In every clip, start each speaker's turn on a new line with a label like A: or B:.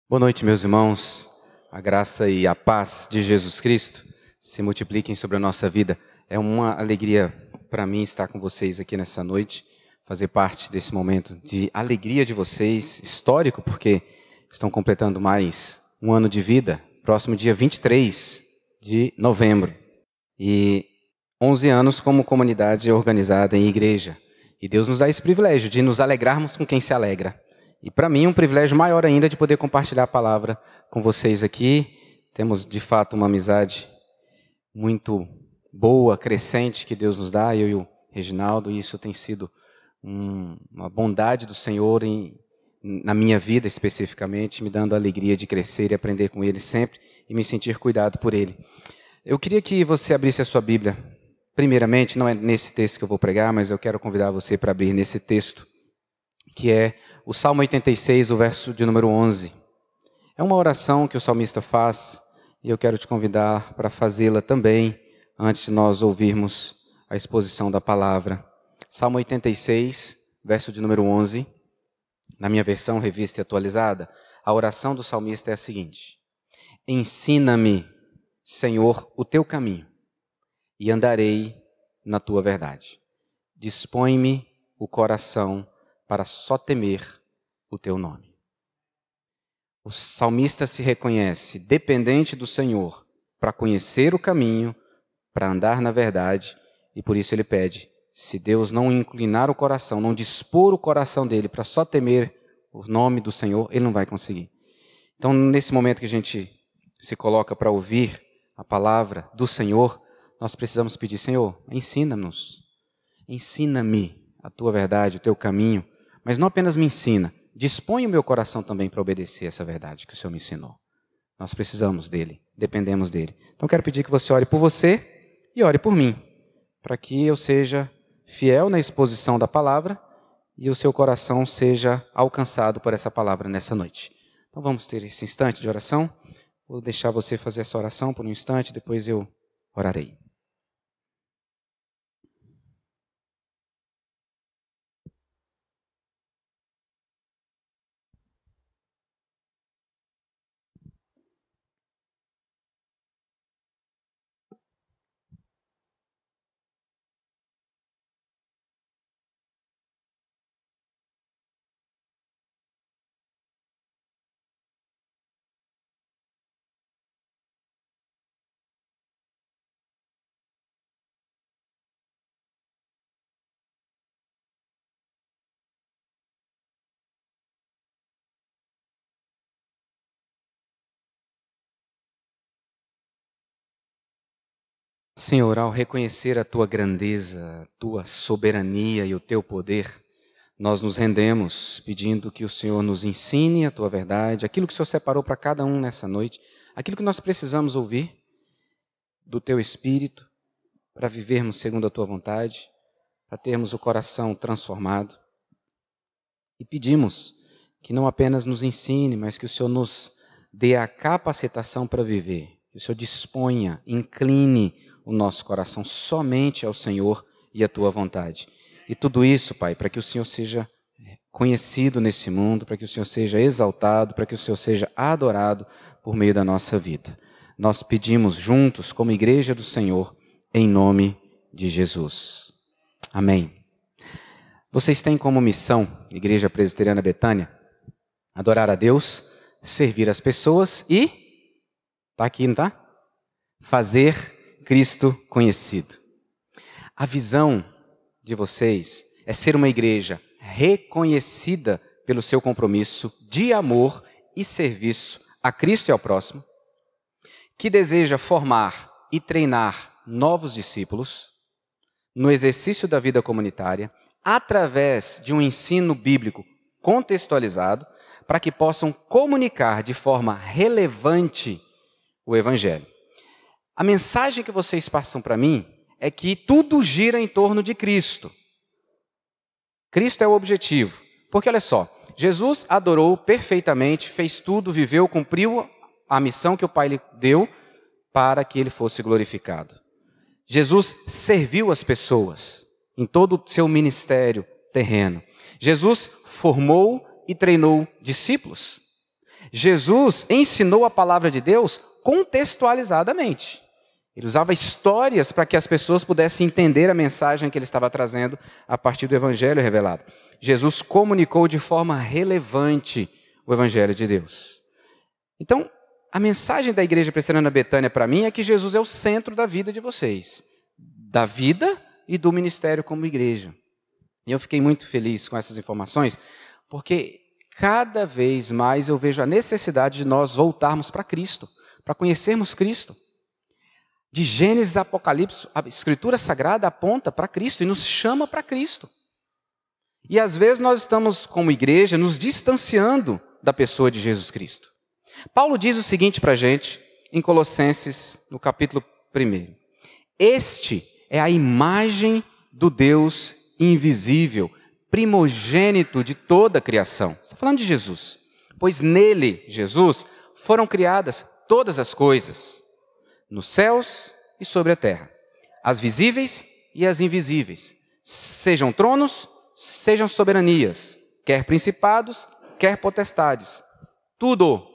A: Boa noite, meus irmãos. A graça e a paz de Jesus Cristo se multipliquem sobre a nossa vida. É uma alegria para mim estar com vocês aqui nessa noite, fazer parte desse momento de alegria de vocês, histórico, porque estão completando mais um ano de vida, próximo dia 23 de novembro. E 11 anos como comunidade organizada em igreja. E Deus nos dá esse privilégio de nos alegrarmos com quem se alegra. E para mim, um privilégio maior ainda de poder compartilhar a palavra com vocês aqui. Temos, de fato, uma amizade muito boa, crescente, que Deus nos dá, eu e o Reginaldo, e isso tem sido uma bondade do Senhor na minha vida especificamente, me dando a alegria de crescer e aprender com Ele sempre e me sentir cuidado por Ele. Eu queria que você abrisse a sua Bíblia. Primeiramente, não é nesse texto que eu vou pregar, mas eu quero convidar você para abrir nesse texto, que é o Salmo 86, o verso de número 11. É uma oração que o salmista faz e eu quero te convidar para fazê-la também antes de nós ouvirmos a exposição da palavra. Salmo 86, verso de número 11. Na minha versão, revista e atualizada, a oração do salmista é a seguinte: Ensina-me, Senhor, o teu caminho e andarei na tua verdade. Dispõe-me o coração para só temer o teu nome. O salmista se reconhece dependente do Senhor para conhecer o caminho, para andar na verdade, e por isso ele pede, se Deus não inclinar o coração, não dispor o coração dele para só temer o nome do Senhor, ele não vai conseguir. Então, nesse momento que a gente se coloca para ouvir a palavra do Senhor, nós precisamos pedir, Senhor, ensina-nos, ensina-me a tua verdade, o teu caminho, mas não apenas me ensina, dispõe o meu coração também para obedecer essa verdade que o Senhor me ensinou. Nós precisamos dele, dependemos dele. Então quero pedir que você ore por você e ore por mim, para que eu seja fiel na exposição da palavra e o seu coração seja alcançado por essa palavra nessa noite. Então vamos ter esse instante de oração. Vou deixar você fazer essa oração por um instante, depois eu orarei. Senhor, ao reconhecer a Tua grandeza, a Tua soberania e o Teu poder, nós nos rendemos pedindo que o Senhor nos ensine a Tua verdade, aquilo que o Senhor separou para cada um nessa noite, aquilo que nós precisamos ouvir do Teu Espírito, para vivermos segundo a Tua vontade, para termos o coração transformado. E pedimos que não apenas nos ensine, mas que o Senhor nos dê a capacitação para viver, que o Senhor disponha, incline o nosso coração somente ao Senhor e à Tua vontade. E tudo isso, Pai, para que o Senhor seja conhecido nesse mundo, para que o Senhor seja exaltado, para que o Senhor seja adorado por meio da nossa vida. Nós pedimos juntos, como igreja do Senhor, em nome de Jesus. Amém. Vocês têm como missão, Igreja Presbiteriana Betânia, adorar a Deus, servir as pessoas e, tá aqui, não tá? Fazer Cristo conhecido. A visão de vocês é ser uma igreja reconhecida pelo seu compromisso de amor e serviço a Cristo e ao próximo, que deseja formar e treinar novos discípulos no exercício da vida comunitária, através de um ensino bíblico contextualizado, para que possam comunicar de forma relevante o Evangelho. A mensagem que vocês passam para mim é que tudo gira em torno de Cristo. Cristo é o objetivo. Porque olha só, Jesus adorou perfeitamente, fez tudo, viveu, cumpriu a missão que o Pai lhe deu para que ele fosse glorificado. Jesus serviu as pessoas em todo o seu ministério terreno. Jesus formou e treinou discípulos. Jesus ensinou a palavra de Deus contextualizadamente. Ele usava histórias para que as pessoas pudessem entender a mensagem que ele estava trazendo a partir do Evangelho revelado. Jesus comunicou de forma relevante o Evangelho de Deus. Então, a mensagem da Igreja Presbiteriana Betânia para mim é que Jesus é o centro da vida de vocês, da vida e do ministério como igreja. E eu fiquei muito feliz com essas informações, porque cada vez mais eu vejo a necessidade de nós voltarmos para Cristo, para conhecermos Cristo. De Gênesis a Apocalipse, a Escritura Sagrada aponta para Cristo e nos chama para Cristo. E às vezes nós estamos, como igreja, nos distanciando da pessoa de Jesus Cristo. Paulo diz o seguinte para a gente, em Colossenses, no capítulo 1. Este é a imagem do Deus invisível, primogênito de toda a criação. Está falando de Jesus. Pois nele, Jesus, foram criadas todas as coisas, nos céus e sobre a terra, as visíveis e as invisíveis, sejam tronos, sejam soberanias, quer principados, quer potestades. Tudo,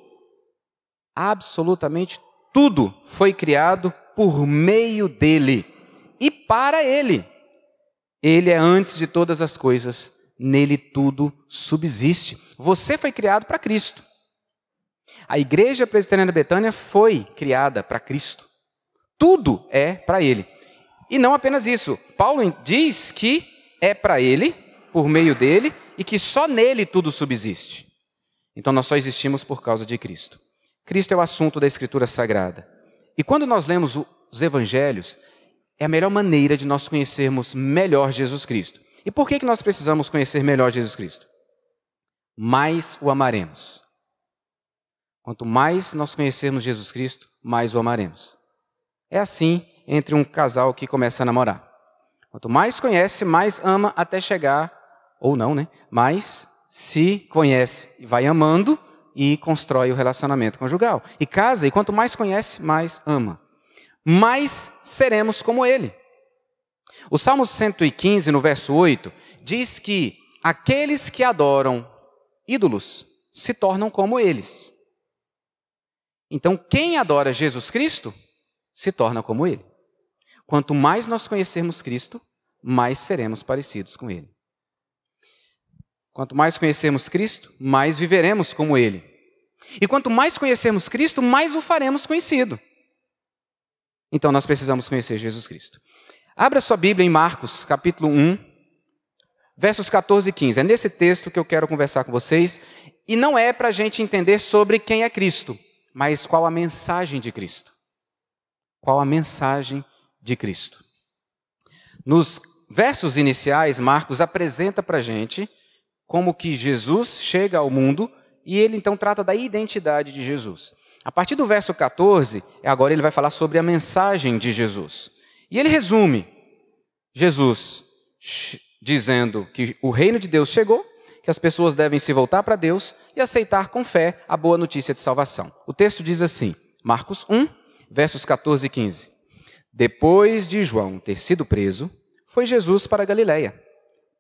A: absolutamente tudo foi criado por meio dele e para ele. Ele é antes de todas as coisas, nele tudo subsiste. Você foi criado para Cristo. A Igreja Presbiteriana Betânia foi criada para Cristo. Tudo é para Ele. E não apenas isso. Paulo diz que é para Ele, por meio dele, e que só nele tudo subsiste. Então nós só existimos por causa de Cristo. Cristo é o assunto da Escritura Sagrada. E quando nós lemos os Evangelhos, é a melhor maneira de nós conhecermos melhor Jesus Cristo. E por que nós precisamos conhecer melhor Jesus Cristo? Mais o amaremos. Quanto mais nós conhecermos Jesus Cristo, mais o amaremos. É assim entre um casal que começa a namorar. Quanto mais conhece, mais ama até chegar, ou não, né? Mais se conhece e vai amando e constrói o relacionamento conjugal. E casa, e quanto mais conhece, mais ama. Mais seremos como ele. O Salmo 115, no verso 8, diz que aqueles que adoram ídolos se tornam como eles. Então, quem adora Jesus Cristo, se torna como Ele. Quanto mais nós conhecermos Cristo, mais seremos parecidos com Ele. Quanto mais conhecermos Cristo, mais viveremos como Ele. E quanto mais conhecermos Cristo, mais o faremos conhecido. Então, nós precisamos conhecer Jesus Cristo. Abra sua Bíblia em Marcos, capítulo 1, versos 14 e 15. É nesse texto que eu quero conversar com vocês. E não é para a gente entender sobre quem é Cristo, mas qual a mensagem de Cristo. Qual a mensagem de Cristo? Nos versos iniciais, Marcos apresenta para a gente como que Jesus chega ao mundo e ele então trata da identidade de Jesus. A partir do verso 14, agora ele vai falar sobre a mensagem de Jesus. E ele resume Jesus dizendo que o reino de Deus chegou, que as pessoas devem se voltar para Deus e aceitar com fé a boa notícia de salvação. O texto diz assim, Marcos 1, versos 14 e 15. Depois de João ter sido preso, foi Jesus para a Galileia,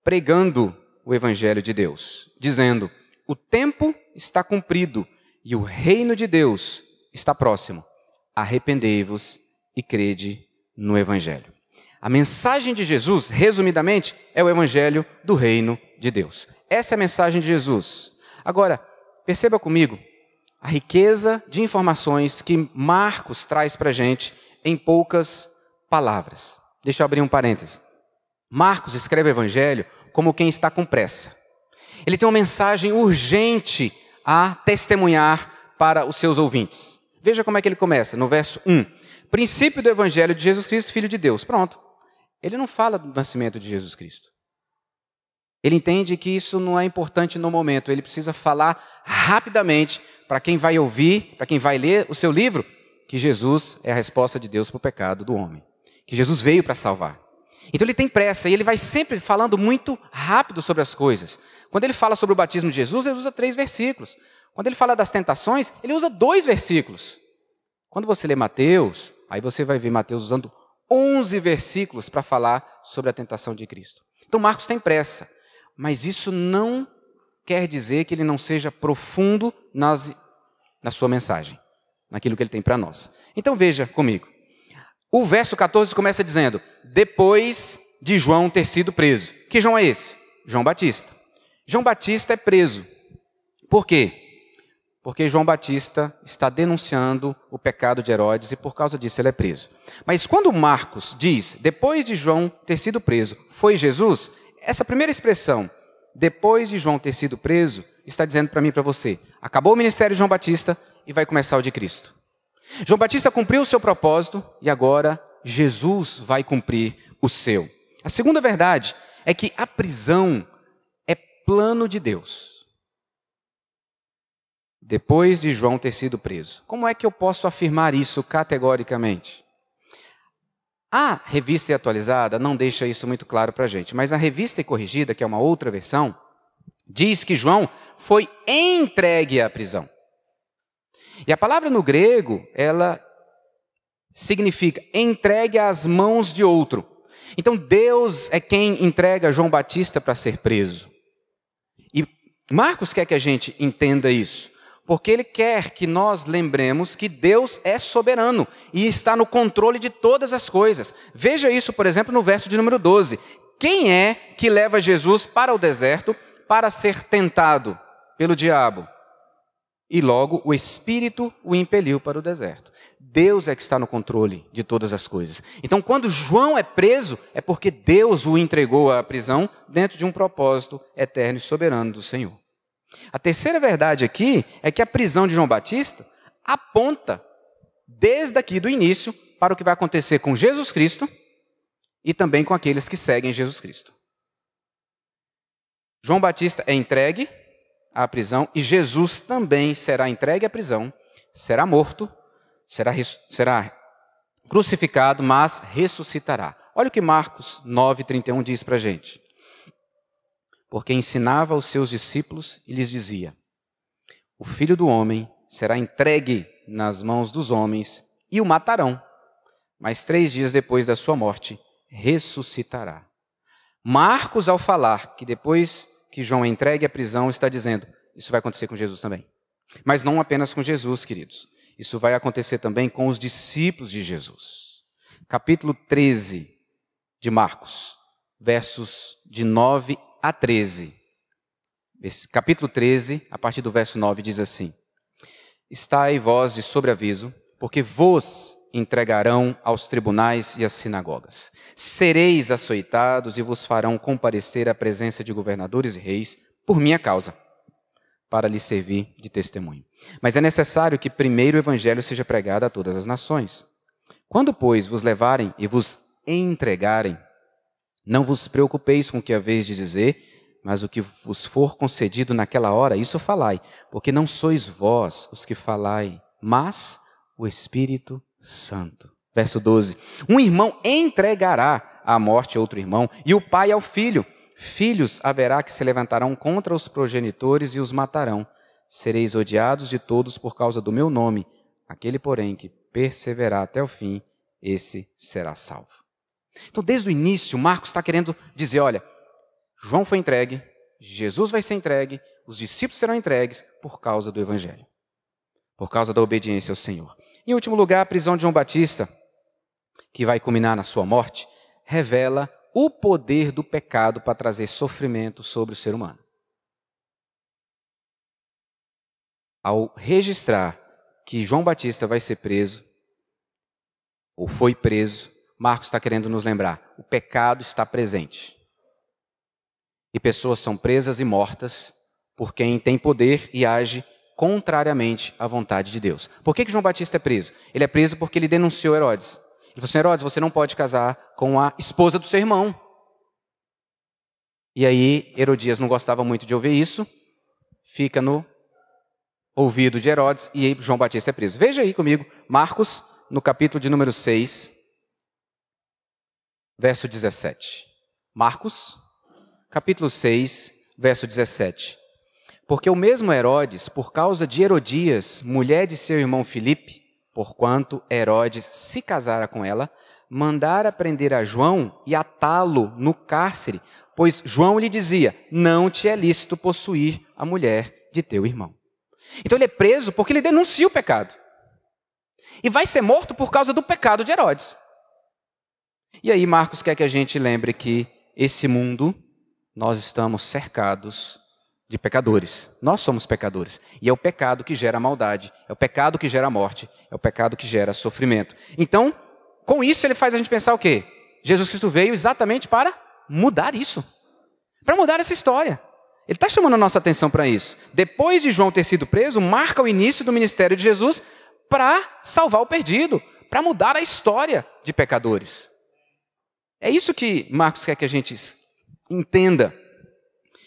A: pregando o evangelho de Deus, dizendo, o tempo está cumprido e o reino de Deus está próximo. Arrependei-vos e crede no evangelho. A mensagem de Jesus, resumidamente, é o evangelho do reino de Deus. Essa é a mensagem de Jesus. Agora, perceba comigo a riqueza de informações que Marcos traz para a gente em poucas palavras. Deixa eu abrir um parêntese. Marcos escreve o evangelho como quem está com pressa. Ele tem uma mensagem urgente a testemunhar para os seus ouvintes. Veja como é que ele começa, no verso 1. Princípio do evangelho de Jesus Cristo, Filho de Deus. Pronto. Ele não fala do nascimento de Jesus Cristo. Ele entende que isso não é importante no momento. Ele precisa falar rapidamente para quem vai ouvir, para quem vai ler o seu livro, que Jesus é a resposta de Deus para o pecado do homem. Que Jesus veio para salvar. Então ele tem pressa e ele vai sempre falando muito rápido sobre as coisas. Quando ele fala sobre o batismo de Jesus, ele usa 3 versículos. Quando ele fala das tentações, ele usa 2 versículos. Quando você lê Mateus, aí você vai ver Mateus usando 11 versículos para falar sobre a tentação de Cristo. Então Marcos tem pressa. Mas isso não quer dizer que ele não seja profundo nas na sua mensagem, naquilo que ele tem para nós. Então veja comigo. O verso 14 começa dizendo, depois de João ter sido preso. Que João é esse? João Batista. João Batista é preso. Por quê? Porque João Batista está denunciando o pecado de Herodes e por causa disso ele é preso. Mas quando Marcos diz, depois de João ter sido preso, foi Jesus, essa primeira expressão, depois de João ter sido preso, está dizendo para mim e para você, acabou o ministério de João Batista e vai começar o de Cristo. João Batista cumpriu o seu propósito e agora Jesus vai cumprir o seu. A segunda verdade é que a prisão é plano de Deus. Depois de João ter sido preso. Como é que eu posso afirmar isso categoricamente? A Revista Atualizada não deixa isso muito claro para a gente, mas a Revista Corrigida, que é uma outra versão, diz que João foi entregue à prisão. E a palavra no grego, ela significa entregue às mãos de outro. Então Deus é quem entrega João Batista para ser preso. E Marcos quer que a gente entenda isso, porque ele quer que nós lembremos que Deus é soberano e está no controle de todas as coisas. Veja isso, por exemplo, no verso de número 12. Quem é que leva Jesus para o deserto para ser tentado pelo diabo? E logo o Espírito o impeliu para o deserto. Deus é que está no controle de todas as coisas. Então, quando João é preso, é porque Deus o entregou à prisão dentro de um propósito eterno e soberano do Senhor. A terceira verdade aqui é que a prisão de João Batista aponta, desde aqui do início, para o que vai acontecer com Jesus Cristo e também com aqueles que seguem Jesus Cristo. João Batista é entregue à prisão e Jesus também será entregue à prisão, será morto, será crucificado, mas ressuscitará. Olha o que Marcos 9:31 diz para a gente. Porque ensinava aos seus discípulos e lhes dizia, o Filho do Homem será entregue nas mãos dos homens e o matarão, mas 3 dias depois da sua morte ressuscitará. Marcos, ao falar que depois que João é entregue à prisão, está dizendo, isso vai acontecer com Jesus também. Mas não apenas com Jesus, queridos. Isso vai acontecer também com os discípulos de Jesus. Capítulo 13 de Marcos, versos de 9 a 13. Esse capítulo 13, a partir do verso 9, diz assim, estai vós de sobreaviso, porque vos entregarão aos tribunais e às sinagogas. Sereis açoitados e vos farão comparecer à presença de governadores e reis por minha causa, para lhes servir de testemunho. Mas é necessário que primeiro o evangelho seja pregado a todas as nações. Quando, pois, vos levarem e vos entregarem, não vos preocupeis com o que haveis de dizer, mas o que vos for concedido naquela hora, isso falai, porque não sois vós os que falai, mas o Espírito Santo. Verso 12. Um irmão entregará à morte outro irmão, e o pai ao filho. Filhos haverá que se levantarão contra os progenitores e os matarão. Sereis odiados de todos por causa do meu nome. Aquele, porém, que perseverar até o fim, esse será salvo. Então, desde o início, Marcos está querendo dizer, olha, João foi entregue, Jesus vai ser entregue, os discípulos serão entregues por causa do Evangelho, por causa da obediência ao Senhor. Em último lugar, a prisão de João Batista, que vai culminar na sua morte, revela o poder do pecado para trazer sofrimento sobre o ser humano. Ao registrar que João Batista vai ser preso, ou foi preso, Marcos está querendo nos lembrar, o pecado está presente. E pessoas são presas e mortas por quem tem poder e age contrariamente à vontade de Deus. Por que João Batista é preso? Ele é preso porque ele denunciou Herodes. Ele falou assim, Herodes, você não pode casar com a esposa do seu irmão. E aí, Herodias não gostava muito de ouvir isso, fica no ouvido de Herodes, e aí João Batista é preso. Veja aí comigo, Marcos, no capítulo de número 6, verso 17. Marcos, capítulo 6, verso 17. Porque o mesmo Herodes, por causa de Herodias, mulher de seu irmão Filipe, porquanto Herodes se casara com ela, mandara prender a João e atá-lo no cárcere, pois João lhe dizia, não te é lícito possuir a mulher de teu irmão. Então ele é preso porque ele denuncia o pecado. E vai ser morto por causa do pecado de Herodes. E aí Marcos quer que a gente lembre que esse mundo, nós estamos cercados de pecadores. Nós somos pecadores. E é o pecado que gera maldade, é o pecado que gera morte, é o pecado que gera sofrimento. Então, com isso ele faz a gente pensar o quê? Jesus Cristo veio exatamente para mudar isso. Para mudar essa história. Ele está chamando a nossa atenção para isso. Depois de João ter sido preso, marca o início do ministério de Jesus para salvar o perdido, para mudar a história de pecadores. É isso que Marcos quer que a gente entenda.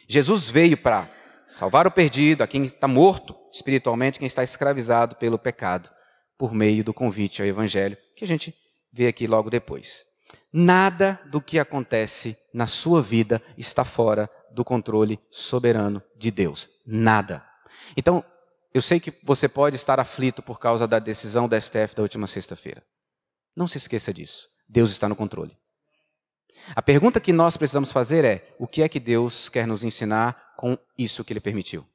A: Jesus veio para salvar o perdido, a quem está morto espiritualmente, quem está escravizado pelo pecado, por meio do convite ao Evangelho, que a gente vê aqui logo depois. Nada do que acontece na sua vida está fora do controle soberano de Deus. Nada. Então, eu sei que você pode estar aflito por causa da decisão da STF da última sexta-feira. Não se esqueça disso. Deus está no controle. A pergunta que nós precisamos fazer é: o que é que Deus quer nos ensinar com isso que Ele permitiu?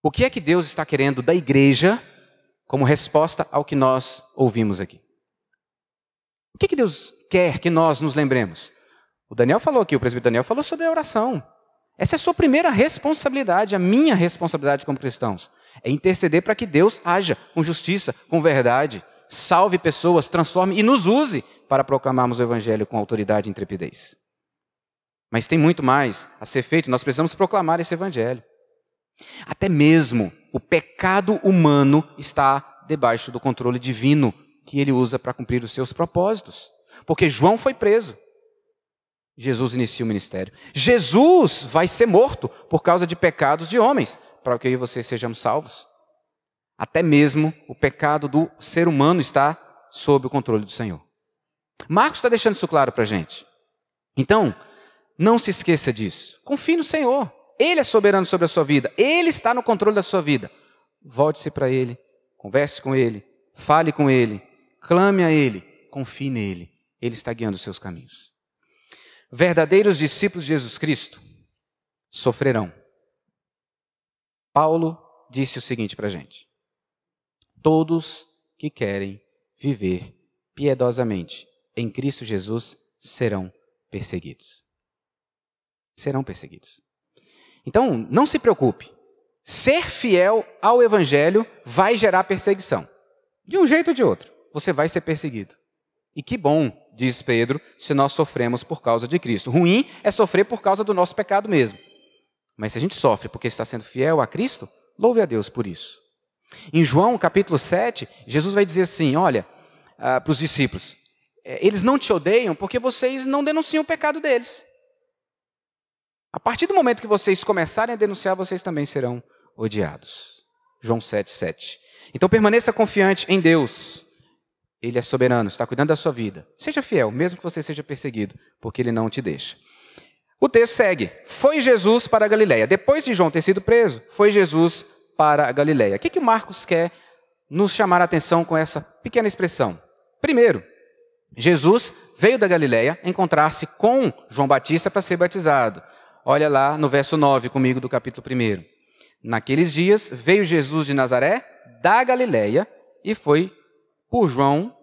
A: O que é que Deus está querendo da igreja como resposta ao que nós ouvimos aqui? O que é que Deus quer que nós nos lembremos? O Daniel falou aqui, o presbítero Daniel falou sobre a oração. Essa é a sua primeira responsabilidade, a minha responsabilidade como cristãos. É interceder para que Deus haja com justiça, com verdade, salve pessoas, transforme e nos use para proclamarmos o Evangelho com autoridade e intrepidez. Mas tem muito mais a ser feito, nós precisamos proclamar esse Evangelho. Até mesmo o pecado humano está debaixo do controle divino que ele usa para cumprir os seus propósitos. Porque João foi preso. Jesus inicia o ministério. Jesus vai ser morto por causa de pecados de homens, para que eu e você sejamos salvos. Até mesmo o pecado do ser humano está sob o controle do Senhor. Marcos está deixando isso claro para a gente. Então, não se esqueça disso. Confie no Senhor. Ele é soberano sobre a sua vida. Ele está no controle da sua vida. Volte-se para Ele, converse com Ele, fale com Ele, clame a Ele, confie nele. Ele está guiando os seus caminhos. Verdadeiros discípulos de Jesus Cristo sofrerão. Paulo disse o seguinte para a gente: todos que querem viver piedosamente em Cristo Jesus serão perseguidos. Serão perseguidos. Então, não se preocupe. Ser fiel ao Evangelho vai gerar perseguição. De um jeito ou de outro, você vai ser perseguido. E que bom, diz Pedro, se nós sofremos por causa de Cristo. Ruim é sofrer por causa do nosso pecado mesmo. Mas se a gente sofre porque está sendo fiel a Cristo, louve a Deus por isso. Em João capítulo 7, Jesus vai dizer assim, olha, para os discípulos, eles não te odeiam porque vocês não denunciam o pecado deles. A partir do momento que vocês começarem a denunciar, vocês também serão odiados. João 7:7. Então permaneça confiante em Deus. Ele é soberano, está cuidando da sua vida. Seja fiel, mesmo que você seja perseguido, porque Ele não te deixa. O texto segue. Foi Jesus para a Galileia. Depois de João ter sido preso, foi Jesus para a Galileia. O que Marcos quer nos chamar a atenção com essa pequena expressão? Primeiro, Jesus veio da Galileia encontrar-se com João Batista para ser batizado. Olha lá no verso 9 comigo do capítulo 1. Naqueles dias veio Jesus de Nazaré, da Galileia, e foi por João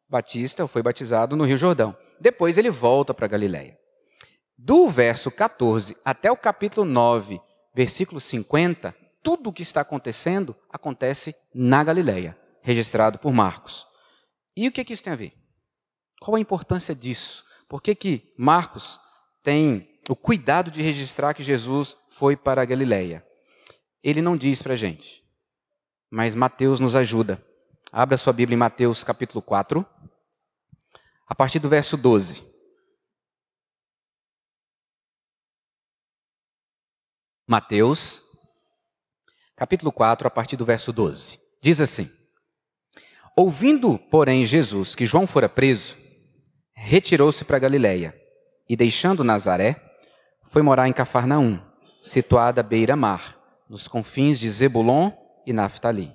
A: Batista, foi batizado no Rio Jordão. Depois ele volta para a Galileia. Do verso 14 até o capítulo 9, versículo 50, tudo o que está acontecendo acontece na Galileia, registrado por Marcos. E o que isso tem a ver? Qual a importância disso? Por que Marcos tem o cuidado de registrar que Jesus foi para a Galileia? Ele não diz para a gente, mas Mateus nos ajuda. Abra sua Bíblia em Mateus capítulo 4, a partir do verso 12. Mateus, capítulo 4, a partir do verso 12. Diz assim: ouvindo, porém, Jesus que João fora preso, retirou-se para Galileia e, deixando Nazaré, foi morar em Cafarnaum, situada à beira-mar, nos confins de Zebulon e Naftali,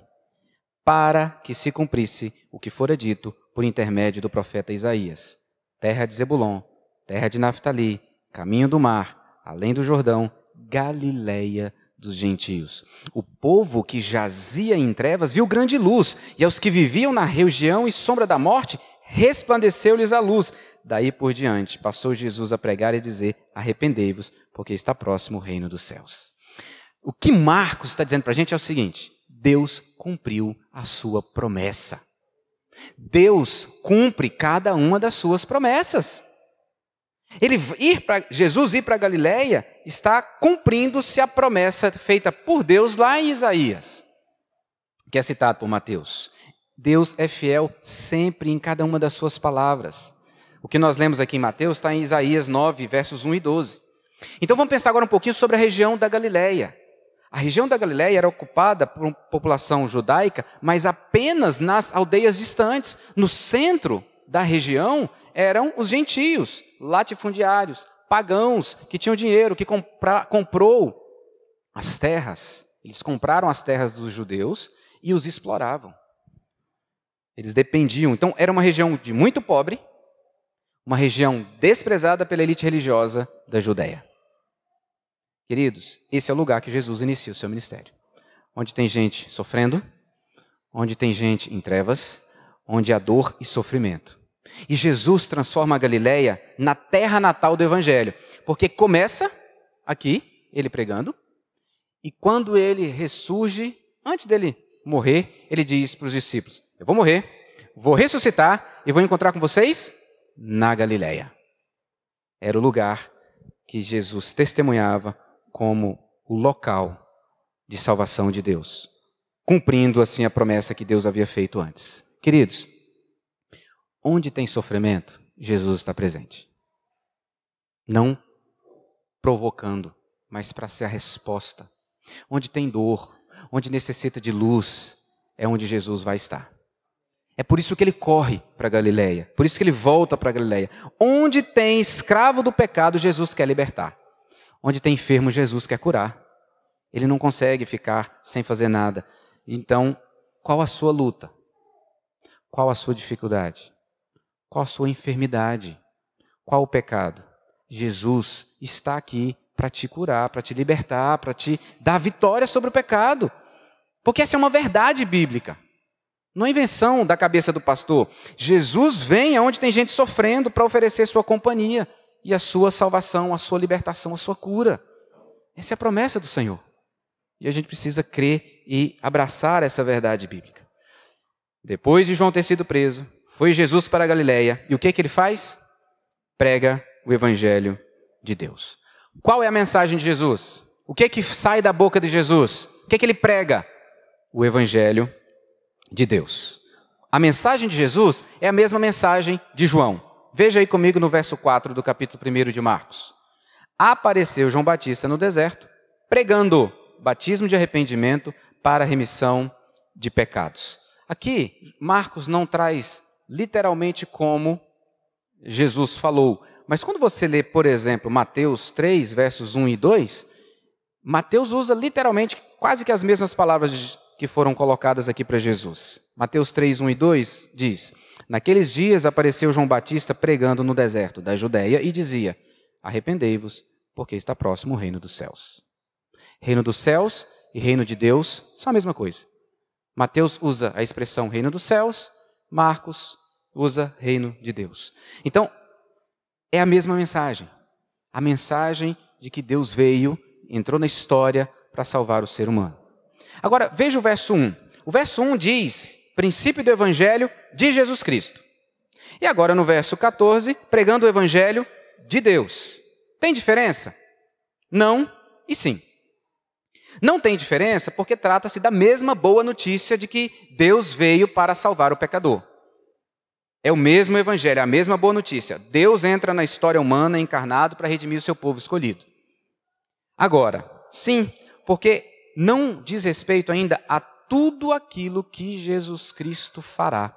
A: para que se cumprisse o que fora dito por intermédio do profeta Isaías: terra de Zebulon, terra de Naftali, caminho do mar, além do Jordão, Galileia dos gentios. O povo que jazia em trevas viu grande luz, e aos que viviam na região e sombra da morte, resplandeceu-lhes a luz. Daí por diante, passou Jesus a pregar e dizer: arrependei-vos, porque está próximo o reino dos céus. O que Marcos está dizendo para a gente é o seguinte: Deus cumpriu a sua promessa. Deus cumpre cada uma das suas promessas. Jesus ir para a Galileia está cumprindo-se a promessa feita por Deus lá em Isaías, que é citado por Mateus. Deus é fiel sempre em cada uma das suas palavras. O que nós lemos aqui em Mateus está em Isaías 9, versos 1 e 12. Então vamos pensar agora um pouquinho sobre a região da Galileia. A região da Galileia era ocupada por uma população judaica, mas apenas nas aldeias distantes. No centro da região eram os gentios, latifundiários, pagãos, que tinham dinheiro, que comprou as terras. Eles compraram as terras dos judeus e os exploravam. Eles dependiam. Então era uma região de muito pobre, uma região desprezada pela elite religiosa da Judéia. Queridos, esse é o lugar que Jesus inicia o seu ministério. Onde tem gente sofrendo, onde tem gente em trevas, onde há dor e sofrimento. E Jesus transforma a Galileia na terra natal do Evangelho. Porque começa aqui, ele pregando, e quando ele ressurge, antes dele morrer, ele diz para os discípulos: eu vou morrer, vou ressuscitar e vou encontrar com vocês na Galileia. Era o lugar que Jesus testemunhava como o local de salvação de Deus, cumprindo assim a promessa que Deus havia feito antes. Queridos, onde tem sofrimento, Jesus está presente. Não provocando, mas para ser a resposta. Onde tem dor, onde necessita de luz, é onde Jesus vai estar. É por isso que ele corre para a Galileia, por isso que ele volta para a Galileia. Onde tem escravo do pecado, Jesus quer libertar. Onde tem enfermo, Jesus quer curar. Ele não consegue ficar sem fazer nada. Então, qual a sua luta? Qual a sua dificuldade? Qual a sua enfermidade? Qual o pecado? Jesus está aqui para te curar, para te libertar, para te dar vitória sobre o pecado. Porque essa é uma verdade bíblica. Não é invenção da cabeça do pastor. Jesus vem aonde tem gente sofrendo para oferecer sua companhia e a sua salvação, a sua libertação, a sua cura. Essa é a promessa do Senhor. E a gente precisa crer e abraçar essa verdade bíblica. Depois de João ter sido preso, foi Jesus para a Galileia. E o que ele faz? Prega o Evangelho de Deus. Qual é a mensagem de Jesus? O que sai da boca de Jesus? O que ele prega? O Evangelho de Deus. A mensagem de Jesus é a mesma mensagem de João. Veja aí comigo no verso 4 do capítulo 1 de Marcos. Apareceu João Batista no deserto, pregando batismo de arrependimento para a remissão de pecados. Aqui, Marcos não traz literalmente como Jesus falou, mas quando você lê, por exemplo, Mateus 3, versos 1 e 2, Mateus usa literalmente quase que as mesmas palavras que foram colocadas aqui para Jesus. Mateus 3, 1 e 2 diz: naqueles dias apareceu João Batista pregando no deserto da Judéia e dizia: arrependei-vos, porque está próximo o reino dos céus. Reino dos céus e reino de Deus são a mesma coisa. Mateus usa a expressão reino dos céus, Marcos usa reino de Deus. Então, é a mesma mensagem. A mensagem de que Deus veio, entrou na história para salvar o ser humano. Agora, veja o verso 1. O verso 1 diz: princípio do Evangelho de Jesus Cristo. E agora no verso 14, pregando o Evangelho de Deus. Tem diferença? Não e sim. Não tem diferença porque trata-se da mesma boa notícia de que Deus veio para salvar o pecador. É o mesmo Evangelho, é a mesma boa notícia. Deus entra na história humana encarnado para redimir o seu povo escolhido. Agora, sim, porque não diz respeito ainda a tudo aquilo que Jesus Cristo fará.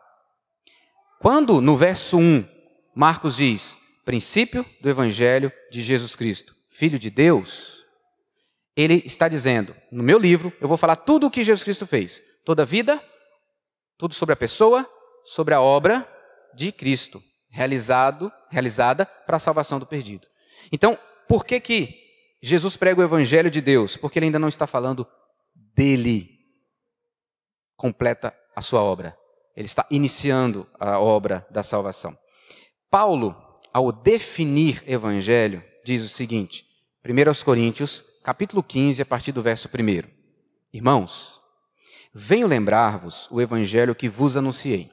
A: Quando no verso 1, Marcos diz: princípio do Evangelho de Jesus Cristo, Filho de Deus, ele está dizendo: no meu livro eu vou falar tudo o que Jesus Cristo fez. Toda a vida, tudo sobre a pessoa, sobre a obra de Cristo, realizada para a salvação do perdido. Então, por que Jesus prega o evangelho de Deus? Porque ele ainda não está falando dele. Completa a sua obra. Ele está iniciando a obra da salvação. Paulo, ao definir evangelho, diz o seguinte, 1 Coríntios, capítulo 15, a partir do verso 1. Irmãos, venho lembrar-vos o evangelho que vos anunciei,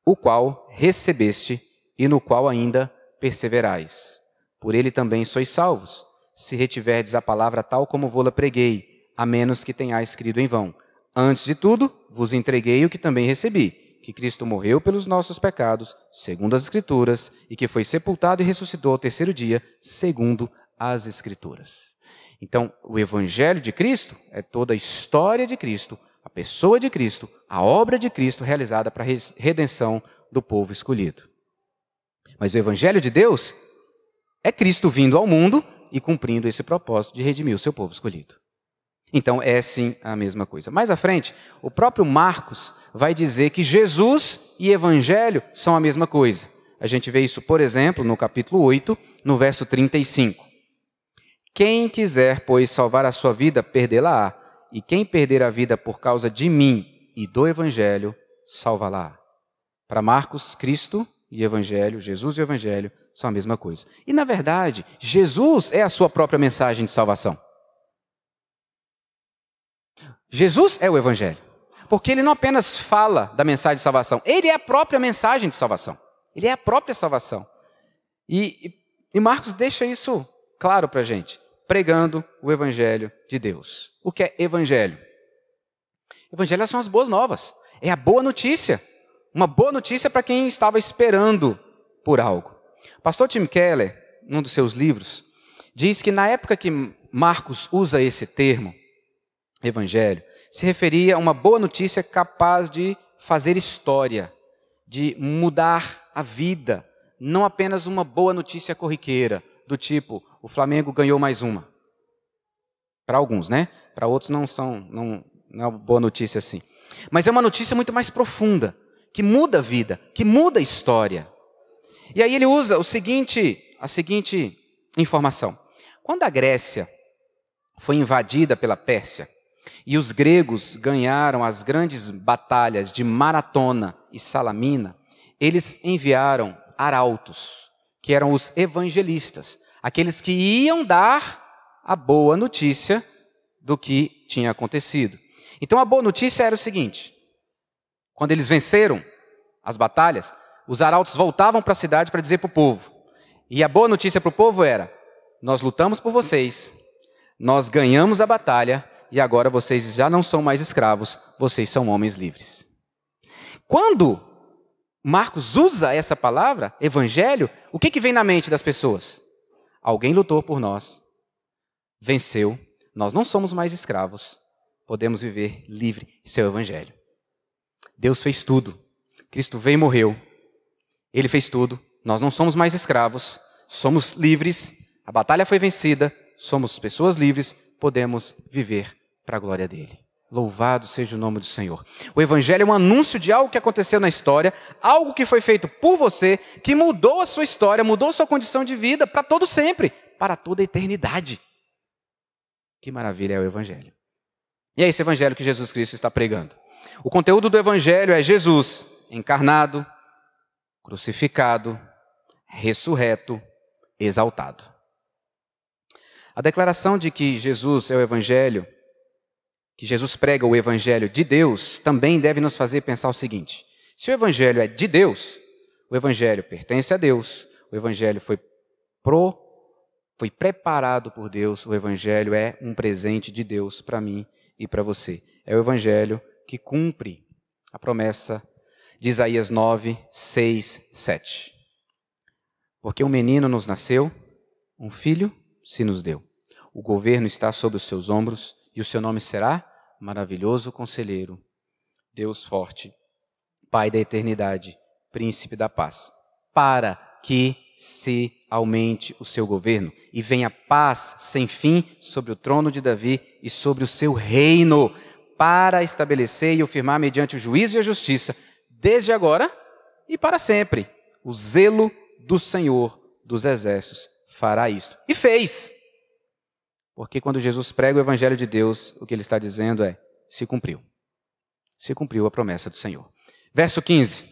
A: o qual recebeste e no qual ainda perseverais. Por ele também sois salvos, se retiverdes a palavra tal como vô-la preguei, a menos que tenhais crido em vão. Antes de tudo, vos entreguei o que também recebi, que Cristo morreu pelos nossos pecados, segundo as Escrituras, e que foi sepultado e ressuscitou ao terceiro dia, segundo as Escrituras. Então, o Evangelho de Cristo é toda a história de Cristo, a pessoa de Cristo, a obra de Cristo realizada para a redenção do povo escolhido. Mas o Evangelho de Deus é Cristo vindo ao mundo e cumprindo esse propósito de redimir o seu povo escolhido. Então, é sim a mesma coisa. Mais à frente, o próprio Marcos vai dizer que Jesus e Evangelho são a mesma coisa. A gente vê isso, por exemplo, no capítulo 8, no verso 35. Quem quiser, pois, salvar a sua vida, perdê-la-á. E quem perder a vida por causa de mim e do Evangelho, salva-la. Para Marcos, Cristo e Evangelho, Jesus e Evangelho são a mesma coisa. E, na verdade, Jesus é a sua própria mensagem de salvação. Jesus é o Evangelho, porque ele não apenas fala da mensagem de salvação, ele é a própria mensagem de salvação. Ele é a própria salvação. E Marcos deixa isso claro para a gente, pregando o Evangelho de Deus. O que é Evangelho? Evangelho são as boas novas, é a boa notícia. Uma boa notícia para quem estava esperando por algo. O pastor Tim Keller, num dos seus livros, diz que na época que Marcos usa esse termo, Evangelho, se referia a uma boa notícia capaz de fazer história, de mudar a vida, não apenas uma boa notícia corriqueira, do tipo, o Flamengo ganhou mais uma. Para alguns, né? Para outros não é uma boa notícia assim. Mas é uma notícia muito mais profunda, que muda a vida, que muda a história. E aí ele usa a seguinte informação. Quando a Grécia foi invadida pela Pérsia, e os gregos ganharam as grandes batalhas de Maratona e Salamina, eles enviaram arautos, que eram os evangelistas, aqueles que iam dar a boa notícia do que tinha acontecido. Então a boa notícia era o seguinte: quando eles venceram as batalhas, os arautos voltavam para a cidade para dizer para o povo. E a boa notícia para o povo era: nós lutamos por vocês, nós ganhamos a batalha, e agora vocês já não são mais escravos, vocês são homens livres. Quando Marcos usa essa palavra, evangelho, o que vem na mente das pessoas? Alguém lutou por nós, venceu, nós não somos mais escravos, podemos viver livre. Isso é o evangelho. Deus fez tudo, Cristo veio e morreu, Ele fez tudo, nós não somos mais escravos, somos livres, a batalha foi vencida, somos pessoas livres, podemos viver para a glória dele. Louvado seja o nome do Senhor. O Evangelho é um anúncio de algo que aconteceu na história, algo que foi feito por você, que mudou a sua história, mudou a sua condição de vida para todo sempre, para toda a eternidade. Que maravilha é o Evangelho. E é esse Evangelho que Jesus Cristo está pregando. O conteúdo do Evangelho é Jesus encarnado, crucificado, ressurreto, exaltado. A declaração de que Jesus é o Evangelho, que Jesus prega o Evangelho de Deus, também deve nos fazer pensar o seguinte: se o Evangelho é de Deus, o Evangelho pertence a Deus, o Evangelho foi preparado por Deus, o Evangelho é um presente de Deus para mim e para você. É o Evangelho que cumpre a promessa de Isaías 9, 6, 7. Porque um menino nos nasceu, um filho se nos deu. O governo está sobre os seus ombros e o seu nome será Maravilhoso Conselheiro, Deus Forte, Pai da Eternidade, Príncipe da Paz. Para que se aumente o seu governo e venha paz sem fim sobre o trono de Davi e sobre o seu reino, para estabelecer e o firmar mediante o juízo e a justiça, desde agora e para sempre. O zelo do Senhor dos Exércitos fará isto. E fez. Porque quando Jesus prega o evangelho de Deus, o que ele está dizendo é: se cumpriu. Se cumpriu a promessa do Senhor. Verso 15,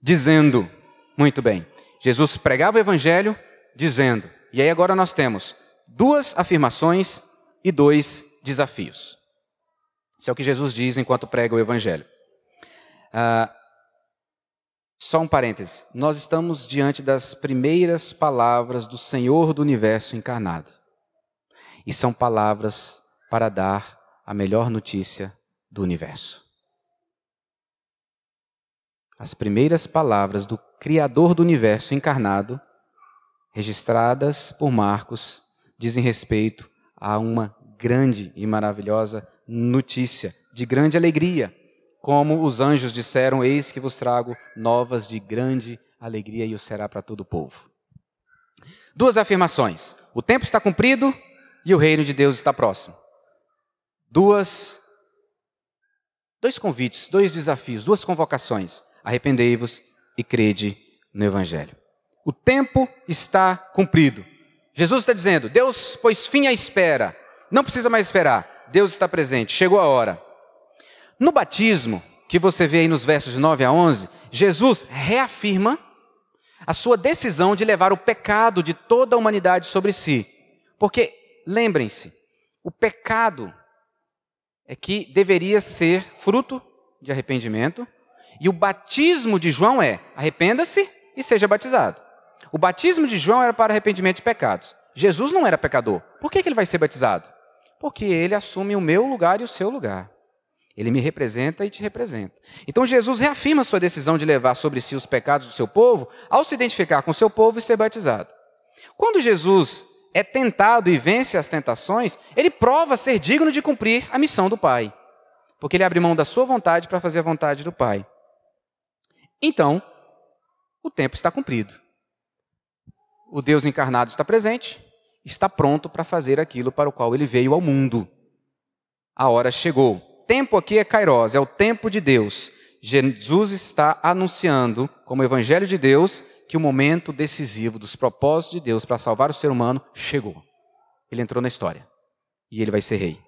A: dizendo, muito bem, Jesus pregava o evangelho dizendo, e aí agora nós temos 2 afirmações e 2 desafios. Isso é o que Jesus diz enquanto prega o evangelho. Só um parêntese, nós estamos diante das primeiras palavras do Senhor do Universo encarnado. E são palavras para dar a melhor notícia do universo. As primeiras palavras do Criador do Universo encarnado, registradas por Marcos, dizem respeito a uma grande e maravilhosa notícia, de grande alegria. Como os anjos disseram, eis que vos trago novas de grande alegria e o será para todo o povo. 2 afirmações, o tempo está cumprido e o reino de Deus está próximo. 2 convites, 2 desafios, 2 convocações. Arrependei-vos e crede no evangelho. O tempo está cumprido. Jesus está dizendo, Deus pôs fim à espera. Não precisa mais esperar. Deus está presente, chegou a hora. No batismo, que você vê aí nos versos de 9 a 11, Jesus reafirma a sua decisão de levar o pecado de toda a humanidade sobre si. Porque, lembrem-se, o pecado é que deveria ser fruto de arrependimento, e o batismo de João é, arrependa-se e seja batizado. O batismo de João era para arrependimento de pecados. Jesus não era pecador. Por que ele vai ser batizado? Porque ele assume o meu lugar e o seu lugar. Ele me representa e te representa. Então Jesus reafirma sua decisão de levar sobre si os pecados do seu povo ao se identificar com o seu povo e ser batizado. Quando Jesus é tentado e vence as tentações, ele prova ser digno de cumprir a missão do Pai. Porque ele abre mão da sua vontade para fazer a vontade do Pai. Então, o tempo está cumprido. O Deus encarnado está presente, está pronto para fazer aquilo para o qual ele veio ao mundo. A hora chegou. Tempo aqui é kairos, é o tempo de Deus. Jesus está anunciando, como evangelho de Deus, que o momento decisivo dos propósitos de Deus para salvar o ser humano chegou. Ele entrou na história e ele vai ser rei.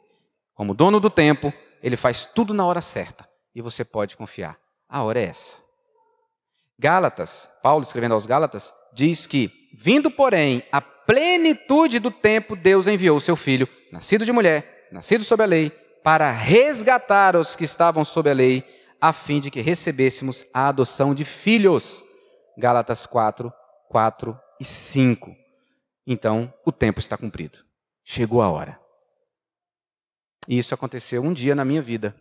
A: Como dono do tempo, ele faz tudo na hora certa e você pode confiar. A hora é essa. Gálatas, Paulo escrevendo aos Gálatas, diz que, vindo porém a plenitude do tempo, Deus enviou o seu Filho, nascido de mulher, nascido sob a lei, para resgatar os que estavam sob a lei, a fim de que recebêssemos a adoção de filhos. Gálatas 4, 4 e 5. Então, o tempo está cumprido. Chegou a hora. E isso aconteceu um dia na minha vida.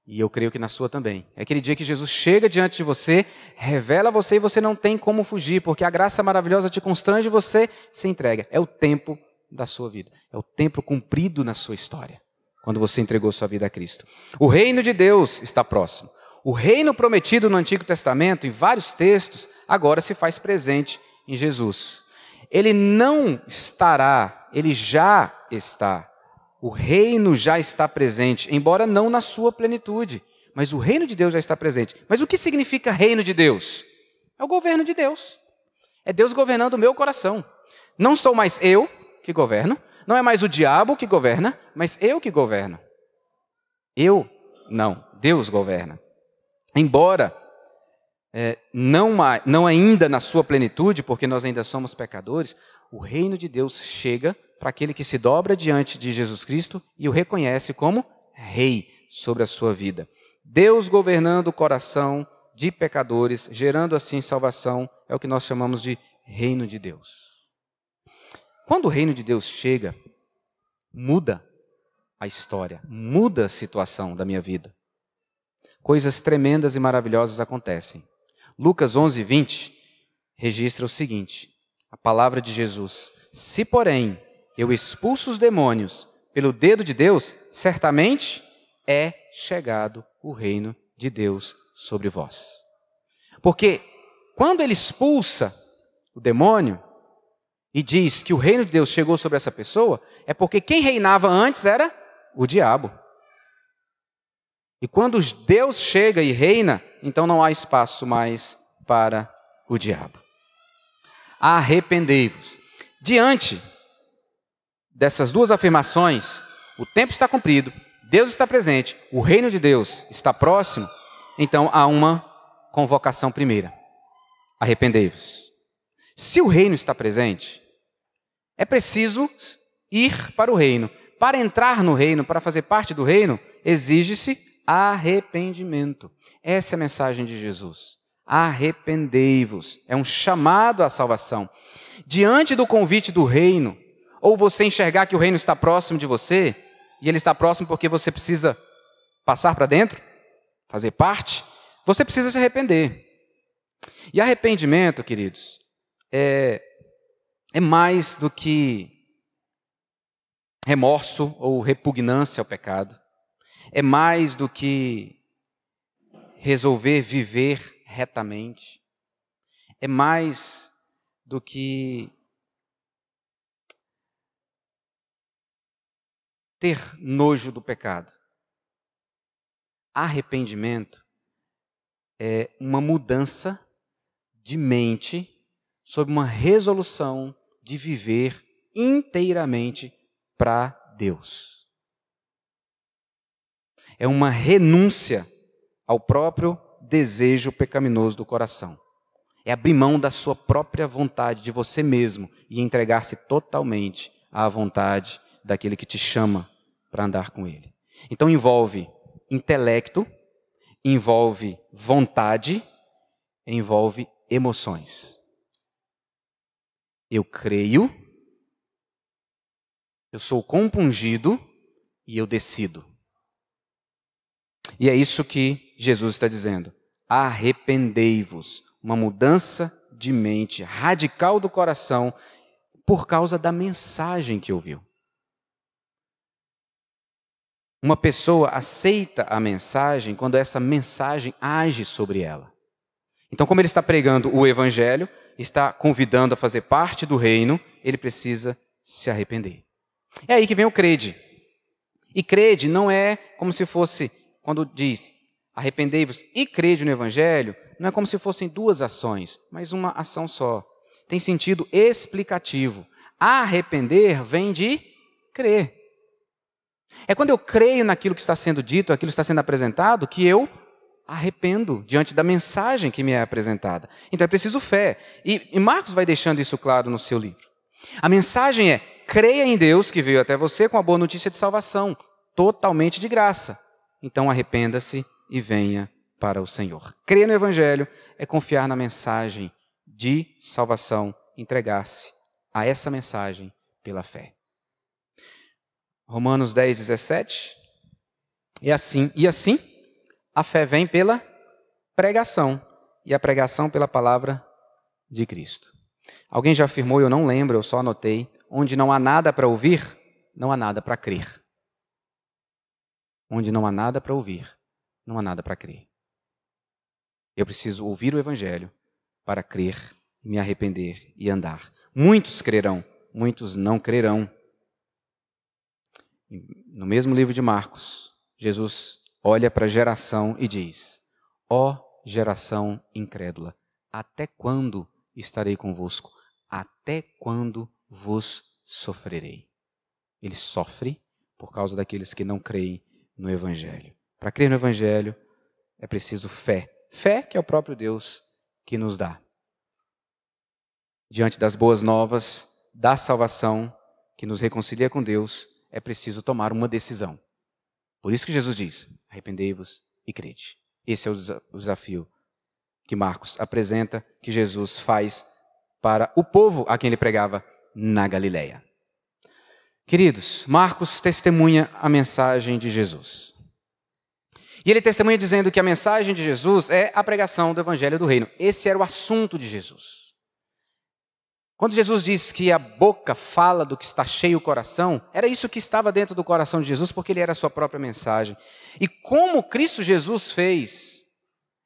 A: E eu creio que na sua também. É aquele dia que Jesus chega diante de você, revela a você e você não tem como fugir, porque a graça maravilhosa te constrange e você se entrega. É o tempo da sua vida. É o tempo cumprido na sua história, quando você entregou sua vida a Cristo. O reino de Deus está próximo. O reino prometido no Antigo Testamento, em vários textos, agora se faz presente em Jesus. Ele não estará, ele já está. O reino já está presente, embora não na sua plenitude. Mas o reino de Deus já está presente. Mas o que significa reino de Deus? É o governo de Deus. É Deus governando o meu coração. Não sou mais eu que governo, não é mais o diabo que governa, mas eu que governo. Deus governa. Embora não ainda na sua plenitude, porque nós ainda somos pecadores, o reino de Deus chega para aquele que se dobra diante de Jesus Cristo e o reconhece como rei sobre a sua vida. Deus governando o coração de pecadores, gerando assim salvação, é o que nós chamamos de reino de Deus. Quando o reino de Deus chega, muda a história, muda a situação da minha vida. Coisas tremendas e maravilhosas acontecem. Lucas 11, 20 registra o seguinte, a palavra de Jesus: se porém eu expulso os demônios pelo dedo de Deus, certamente é chegado o reino de Deus sobre vós. Porque quando ele expulsa o demônio e diz que o reino de Deus chegou sobre essa pessoa, é porque quem reinava antes era o diabo. E quando Deus chega e reina, então não há espaço mais para o diabo. Arrependei-vos. Diante dessas duas afirmações, o tempo está cumprido, Deus está presente, o reino de Deus está próximo, então há uma convocação primeira. Arrependei-vos. Se o reino está presente, é preciso ir para o reino. Para entrar no reino, para fazer parte do reino, exige-se arrependimento. Essa é a mensagem de Jesus. Arrependei-vos. É um chamado à salvação. Diante do convite do reino, ou você enxergar que o reino está próximo de você, e ele está próximo porque você precisa passar para dentro, fazer parte, você precisa se arrepender. E arrependimento, queridos, é mais do que remorso ou repugnância ao pecado. É mais do que resolver viver retamente. É mais do que ter nojo do pecado. Arrependimento é uma mudança de mente sobre uma resolução de viver inteiramente para Deus. É uma renúncia ao próprio desejo pecaminoso do coração. É abrir mão da sua própria vontade, de você mesmo, e entregar-se totalmente à vontade daquele que te chama para andar com ele. Então envolve intelecto, envolve vontade, envolve emoções. Eu creio, eu sou compungido e eu decido. E é isso que Jesus está dizendo. Arrependei-vos. Uma mudança de mente radical do coração por causa da mensagem que ouviu. Uma pessoa aceita a mensagem quando essa mensagem age sobre ela. Então, como ele está pregando o evangelho, está convidando a fazer parte do reino, ele precisa se arrepender. É aí que vem o crede. E crede não é como se fosse, quando diz arrependei-vos e crede no evangelho, não é como se fossem duas ações, mas uma ação só. Tem sentido explicativo. Arrepender vem de crer. É quando eu creio naquilo que está sendo dito, aquilo que está sendo apresentado, que eu arrependo diante da mensagem que me é apresentada. Então é preciso fé. E Marcos vai deixando isso claro no seu livro. A mensagem é: creia em Deus que veio até você com a boa notícia de salvação, totalmente de graça. Então arrependa-se e venha para o Senhor. Crer no Evangelho é confiar na mensagem de salvação, entregar-se a essa mensagem pela fé. Romanos 10, 17. E assim, a fé vem pela pregação, e a pregação pela palavra de Cristo. Alguém já afirmou, eu não lembro, eu só anotei, onde não há nada para ouvir, não há nada para crer. Onde não há nada para ouvir, não há nada para crer. Eu preciso ouvir o Evangelho para crer, me arrepender e andar. Muitos crerão, muitos não crerão. No mesmo livro de Marcos, Jesus olha para a geração e diz: ó geração incrédula, até quando estarei convosco? Até quando vos sofrerei? Ele sofre por causa daqueles que não creem no Evangelho. Para crer no Evangelho é preciso fé. Fé que é o próprio Deus que nos dá. Diante das boas novas, da salvação que nos reconcilia com Deus, é preciso tomar uma decisão. Por isso que Jesus diz: arrependei-vos e crede. Esse é o desafio que Marcos apresenta, que Jesus faz para o povo a quem ele pregava na Galileia. Queridos, Marcos testemunha a mensagem de Jesus. E ele testemunha dizendo que a mensagem de Jesus é a pregação do Evangelho do Reino. Esse era o assunto de Jesus. Quando Jesus diz que a boca fala do que está cheio o coração, era isso que estava dentro do coração de Jesus, porque ele era a sua própria mensagem. E como Cristo Jesus fez,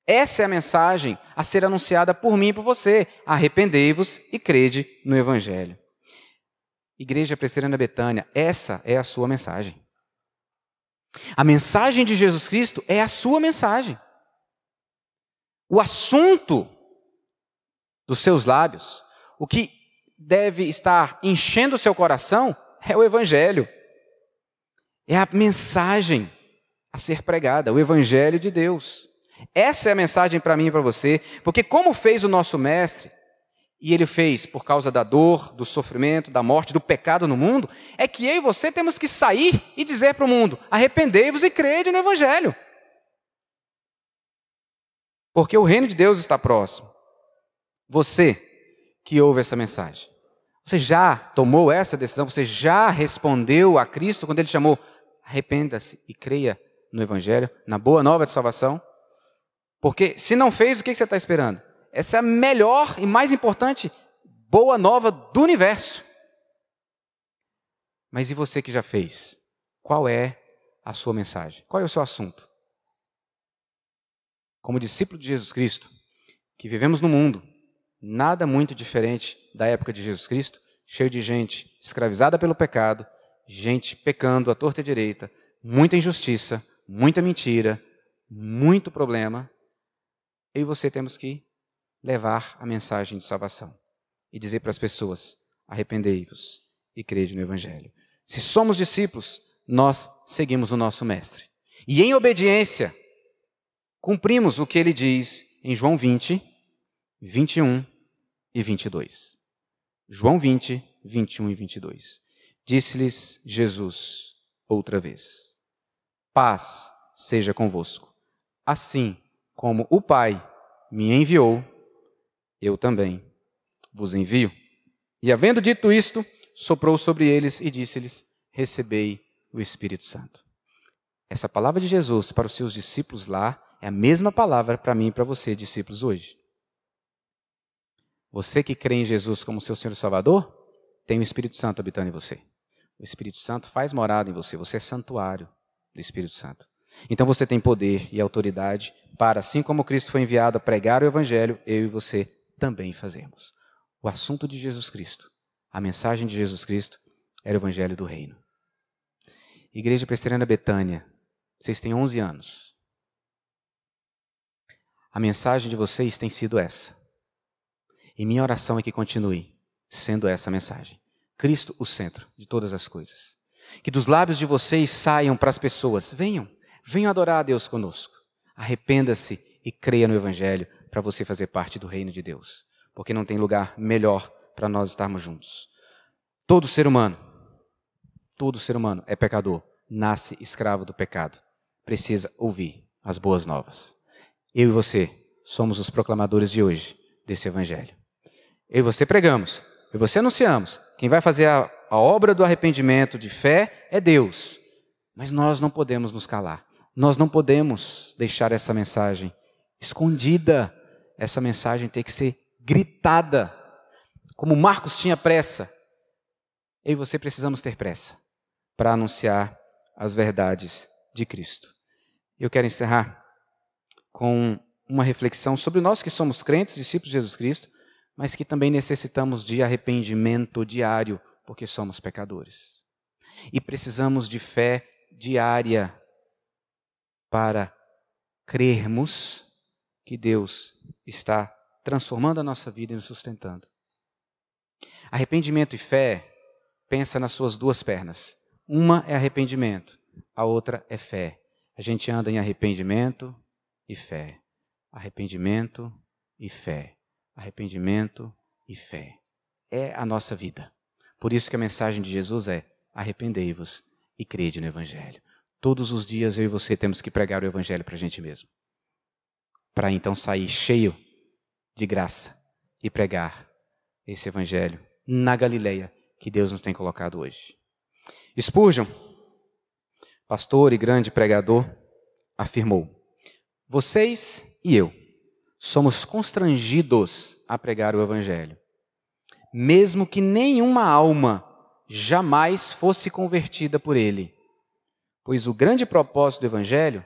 A: essa é a mensagem a ser anunciada por mim e por você. Arrependei-vos e crede no Evangelho. Igreja Presbiteriana Betânia, essa é a sua mensagem. A mensagem de Jesus Cristo é a sua mensagem. O assunto dos seus lábios, o que deve estar enchendo o seu coração, é o Evangelho. É a mensagem a ser pregada, o Evangelho de Deus. Essa é a mensagem para mim e para você, porque como fez o nosso Mestre, e Ele fez por causa da dor, do sofrimento, da morte, do pecado no mundo, é que eu e você temos que sair e dizer para o mundo: arrependei-vos e crede no Evangelho. Porque o reino de Deus está próximo. Você que ouve essa mensagem, você já tomou essa decisão? Você já respondeu a Cristo quando Ele chamou: arrependa-se e creia no Evangelho, na boa nova de salvação? Porque se não fez, o que você está esperando? Essa é a melhor e mais importante boa nova do universo. Mas e você que já fez? Qual é a sua mensagem? Qual é o seu assunto? Como discípulo de Jesus Cristo, que vivemos no mundo, nada muito diferente da época de Jesus Cristo, cheio de gente escravizada pelo pecado, gente pecando à torta e à direita, muita injustiça, muita mentira, muito problema. Eu e você temos que levar a mensagem de salvação e dizer para as pessoas: arrependei-vos e crede no Evangelho. Se somos discípulos, nós seguimos o nosso Mestre. E em obediência, cumprimos o que ele diz em João 20, 21 e 22. João 20, 21 e 22. Disse-lhes Jesus outra vez: paz seja convosco. Assim como o Pai me enviou, eu também vos envio. E havendo dito isto, soprou sobre eles e disse-lhes: recebei o Espírito Santo. Essa palavra de Jesus para os seus discípulos lá é a mesma palavra para mim e para você, discípulos, hoje. Você que crê em Jesus como seu Senhor e Salvador, tem o Espírito Santo habitando em você. O Espírito Santo faz morada em você. Você é santuário do Espírito Santo. Então você tem poder e autoridade para, assim como Cristo foi enviado a pregar o Evangelho, eu e você também fazemos. O assunto de Jesus Cristo, a mensagem de Jesus Cristo, era o Evangelho do Reino. Igreja Presbiteriana Betânia, vocês têm 11 anos. A mensagem de vocês tem sido essa. E minha oração é que continue sendo essa mensagem. Cristo, o centro de todas as coisas. Que dos lábios de vocês saiam para as pessoas: venham adorar a Deus conosco. Arrependa-se e creia no Evangelho para você fazer parte do reino de Deus. Porque não tem lugar melhor para nós estarmos juntos. Todo ser humano é pecador, nasce escravo do pecado. Precisa ouvir as boas novas. Eu e você somos os proclamadores de hoje desse Evangelho. Eu e você pregamos, eu e você anunciamos. Quem vai fazer a obra do arrependimento de fé é Deus. Mas nós não podemos nos calar. Nós não podemos deixar essa mensagem escondida. Essa mensagem tem que ser gritada. Como Marcos tinha pressa, eu e você precisamos ter pressa para anunciar as verdades de Cristo. Eu quero encerrar com uma reflexão sobre nós que somos crentes, discípulos de Jesus Cristo, mas que também necessitamos de arrependimento diário, porque somos pecadores. E precisamos de fé diária para crermos que Deus está transformando a nossa vida e nos sustentando. Arrependimento e fé, pensa nas suas duas pernas. Uma é arrependimento, a outra é fé. A gente anda em arrependimento e fé. Arrependimento e fé. Arrependimento e fé. É a nossa vida. Por isso que a mensagem de Jesus é: arrependei-vos e crede no Evangelho. Todos os dias eu e você temos que pregar o Evangelho para a gente mesmo. Para então sair cheio de graça e pregar esse Evangelho na Galileia que Deus nos tem colocado hoje. Spurgeon, pastor e grande pregador, afirmou: vocês e eu somos constrangidos a pregar o Evangelho, mesmo que nenhuma alma jamais fosse convertida por ele, pois o grande propósito do Evangelho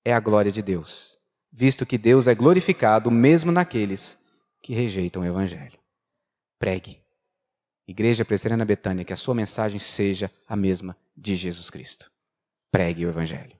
A: é a glória de Deus, visto que Deus é glorificado mesmo naqueles que rejeitam o Evangelho. Pregue. Igreja Presbiteriana Betânia, que a sua mensagem seja a mesma de Jesus Cristo. Pregue o Evangelho.